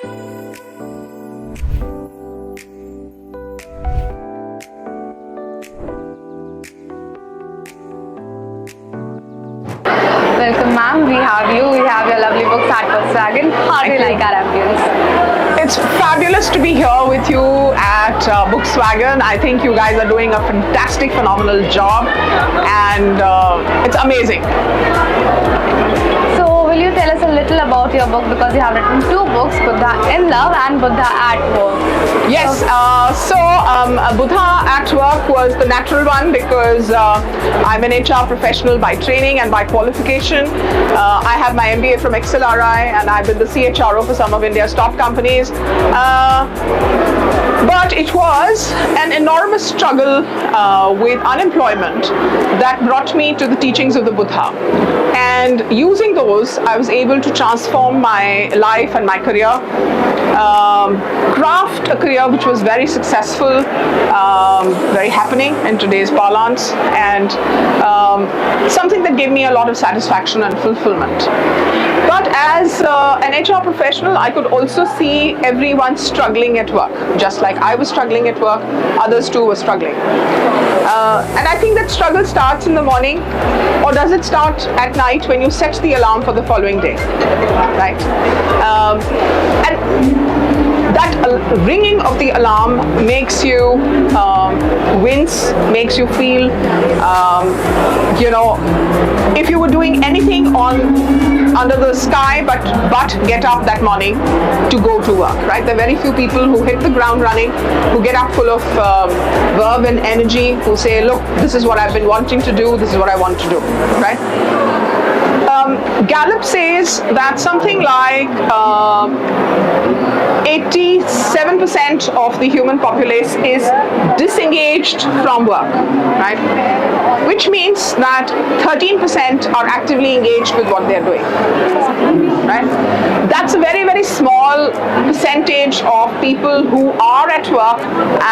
Welcome, ma'am. We have you. We have your lovely books at BooksWagon. How do you like our ambience? It's fabulous to be here with you at BooksWagon. I think you guys are doing a fantastic, phenomenal job, and it's amazing. So, will you tell us a little about your book, because you have written two books, Buddha in Love and Buddha at Work? Yes, Buddha at Work was the natural one because I'm an HR professional by training and by qualification. I have my MBA from XLRI and I've been the CHRO for some of India's top companies. But it was an enormous struggle with unemployment that brought me to the teachings of the Buddha. And using those, I was able to transform my life and my career, craft a career which was very successful, very happening in today's parlance, and something that gave me a lot of satisfaction and fulfillment. But as an HR professional, I could also see everyone struggling at work. Just like I was struggling at work, others too were struggling. And I think that struggle starts in the morning, or does it start at night when you set the alarm for the following day, right? And that ringing of the alarm makes you wince, makes you feel, if you were doing anything under the sky but get up that morning to go to work, right? There are very few people who hit the ground running, who get up full of verve and energy, who say, look, this is what I've been wanting to do, this is what I want to do, right? Gallup says that something like 87% of the human populace is disengaged from work, right? Which means that 13% are actively engaged with what they're doing, right? That's a very, very small percentage of people who are at work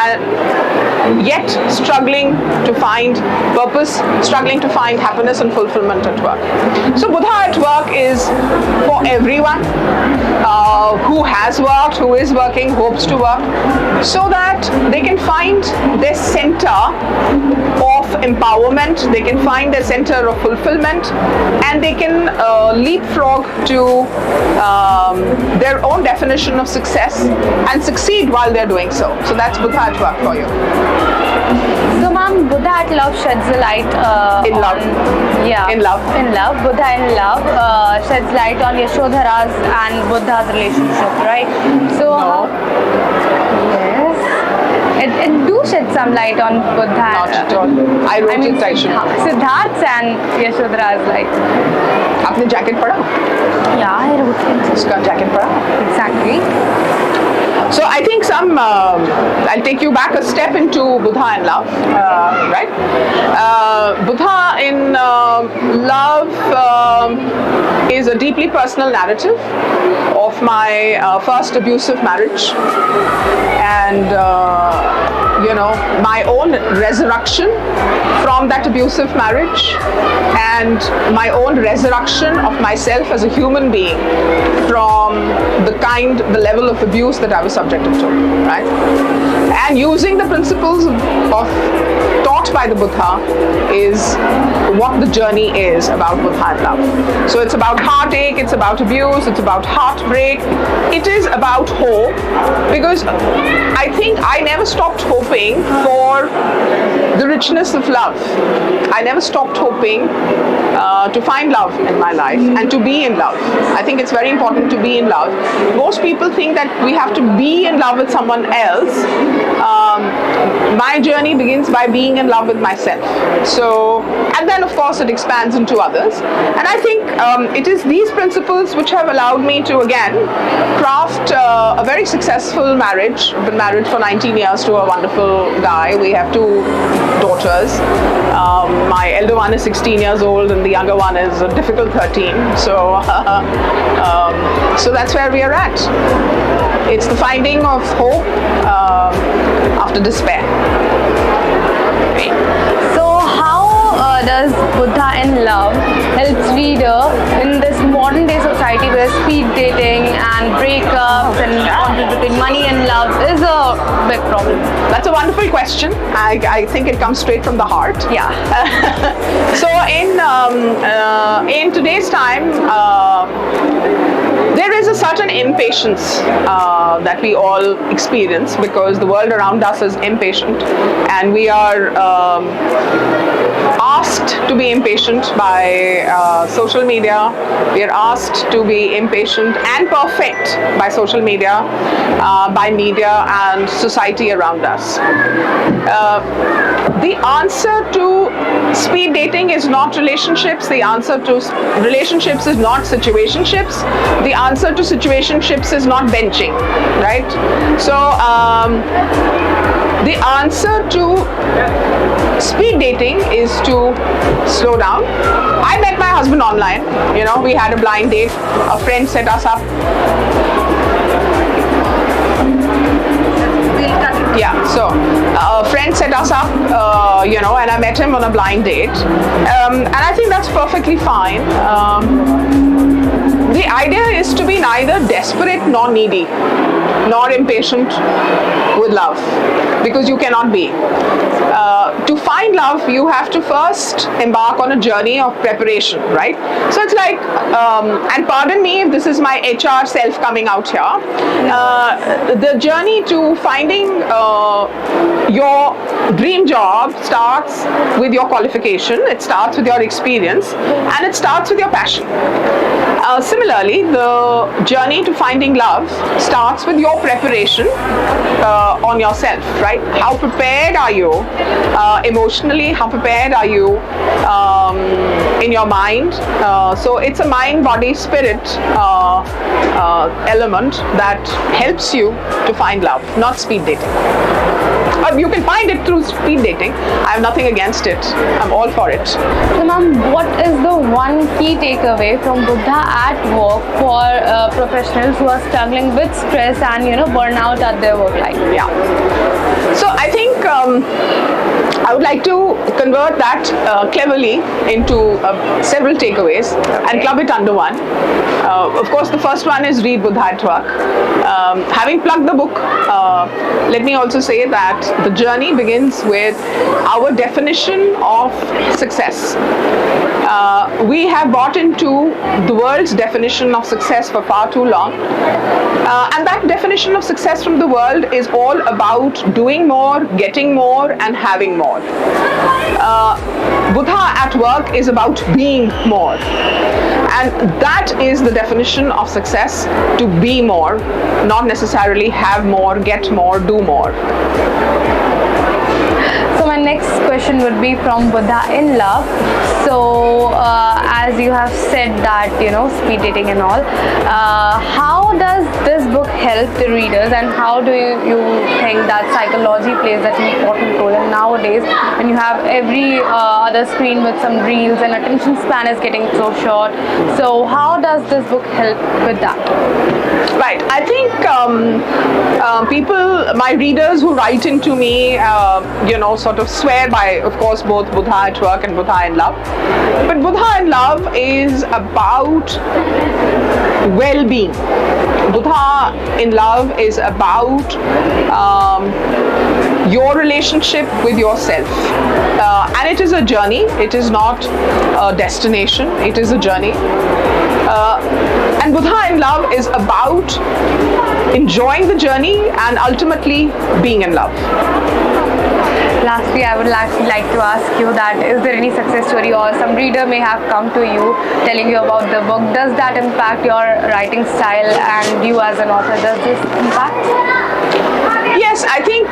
and yet struggling to find purpose, struggling to find happiness and fulfillment at work. So Buddha at Work is for everyone who has worked, who is working, hopes to work, so that they can find their center of empowerment, they can find their center of fulfillment, and they can leapfrog to their own definition of success and succeed while they're doing so. So that's Buddha at Work for you. So, ma'am, Buddha at Love sheds a light In on, love. Yeah, In love. In love. Buddha in Love sheds light on Yashodhara's and Buddha's relationship, right? So, No. yes, it do shed some light on Buddha. Not at all. I wrote it, I should. Siddharth's and Yashodhara's life. आपने jacket पढ़ा? Yeah, I wrote it. उसका jacket पढ़ा? Exactly. So I think I'll take you back a step into Buddha in Love, right? Buddha in Love is a deeply personal narrative of my first abusive marriage, and my own resurrection from that abusive marriage, and my own resurrection of myself as a human being from the level of abuse that I was subjected to, right? And using the principles taught by the Buddha is what the journey is about Buddha and Love. So it's about heartache, it's about abuse, it's about heartbreak, it is about hope, because I think I never stopped hoping for the richness of love. I never stopped hoping to find love in my life and to be in love. I think it's very important to be in love. Most people think that we have to be in love with someone else. My journey begins by being in love with myself. So, and then of course it expands into others. And I think it is these principles which have allowed me to again craft a very successful marriage. I've been married for 19 years to a wonderful guy. We have 2 daughters. My elder one is 16 years old and the younger one is a difficult 13. So, so that's where we are at. It's the finding of hope after despair. So how does Buddha in Love helps reader in this modern day society where speed dating and breakups and conflict between money and love is a big problem? That's a wonderful question. I think it comes straight from the heart. Yeah. So in today's time, there is a certain impatience that we all experience because the world around us is impatient, and we are asked to be impatient by social media. We are asked to be impatient and perfect by social media, by media and society around us. The answer to speed dating is not relationships. The answer to relationships is not situationships. The answer to situationships is not benching, right? So the answer to speed dating is to slow down. I met my husband online. You know, we had a blind date. A friend set us up. Yeah, so a friend set us up, and I met him on a blind date. And I think that's perfectly fine. The idea is to be neither desperate nor needy, nor impatient with love, because you cannot be. To find love, you have to first embark on a journey of preparation, right? So it's like, and pardon me if this is my HR self coming out here, the journey to finding your dream job starts with your qualification, it starts with your experience, and it starts with your passion. Similarly, the journey to finding love starts with your preparation on yourself, right? How prepared are you emotionally? How prepared are you in your mind? So it's a mind, body, spirit element that helps you to find love, not speed dating. You can find it through speed dating. I have nothing against it. I'm all for it. So ma'am, what is the one key takeaway from Buddha at work for professionals who are struggling with stress and burnout at their work life? Yeah. So I think I would like to convert that cleverly into several takeaways and club it under one. Of course, the first one is read Buddha at work. Having plugged the book, let me also say that the journey begins with our definition of success. We have bought into the world's definition of success for far too long. And that definition of success from the world is all about doing more, getting more, and having more. Buddha at work is about being more. And that is the definition of success, to be more, not necessarily have more, get more, do more. So my next question would be from Buddha in Love. So as you have said that, speed dating and all, how does this book help the readers, and how do you think that psychology plays an important role? And nowadays, when you have every other screen with some reels and attention span is getting so short, so how does this book help with that? Right. I think people, my readers who write into me, sort of swear by, of course, both Buddha at work and Buddha in Love. But Buddha in Love is about well-being. Buddha in Love is about your relationship with yourself. And it is a journey. It is not a destination. It is a journey. And Buddha in Love is about enjoying the journey and ultimately being in love. Lastly, I would like to ask you that, is there any success story or some reader may have come to you telling you about the book? Does that impact your writing style and you as an author? Does this impact? Yes, I think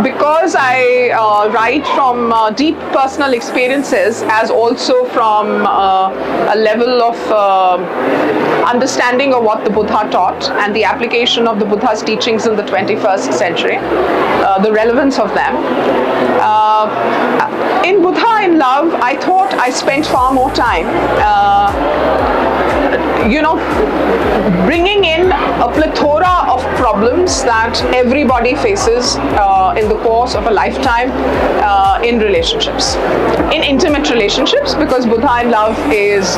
because I write from deep personal experiences, as also from a level of understanding of what the Buddha taught and the application of the Buddha's teachings in the 21st century, the relevance of them. In Buddha in Love, I thought I spent far more time bringing in a plethora of problems problems that everybody faces in the course of a lifetime in relationships, in intimate relationships, because Buddha in Love is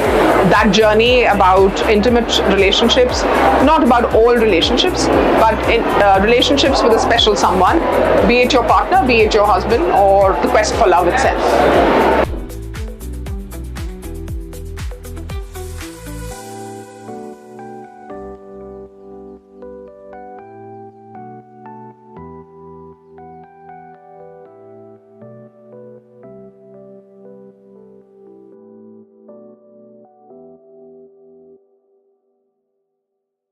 that journey about intimate relationships, not about all relationships, but in relationships with a special someone, be it your partner, be it your husband, or the quest for love itself.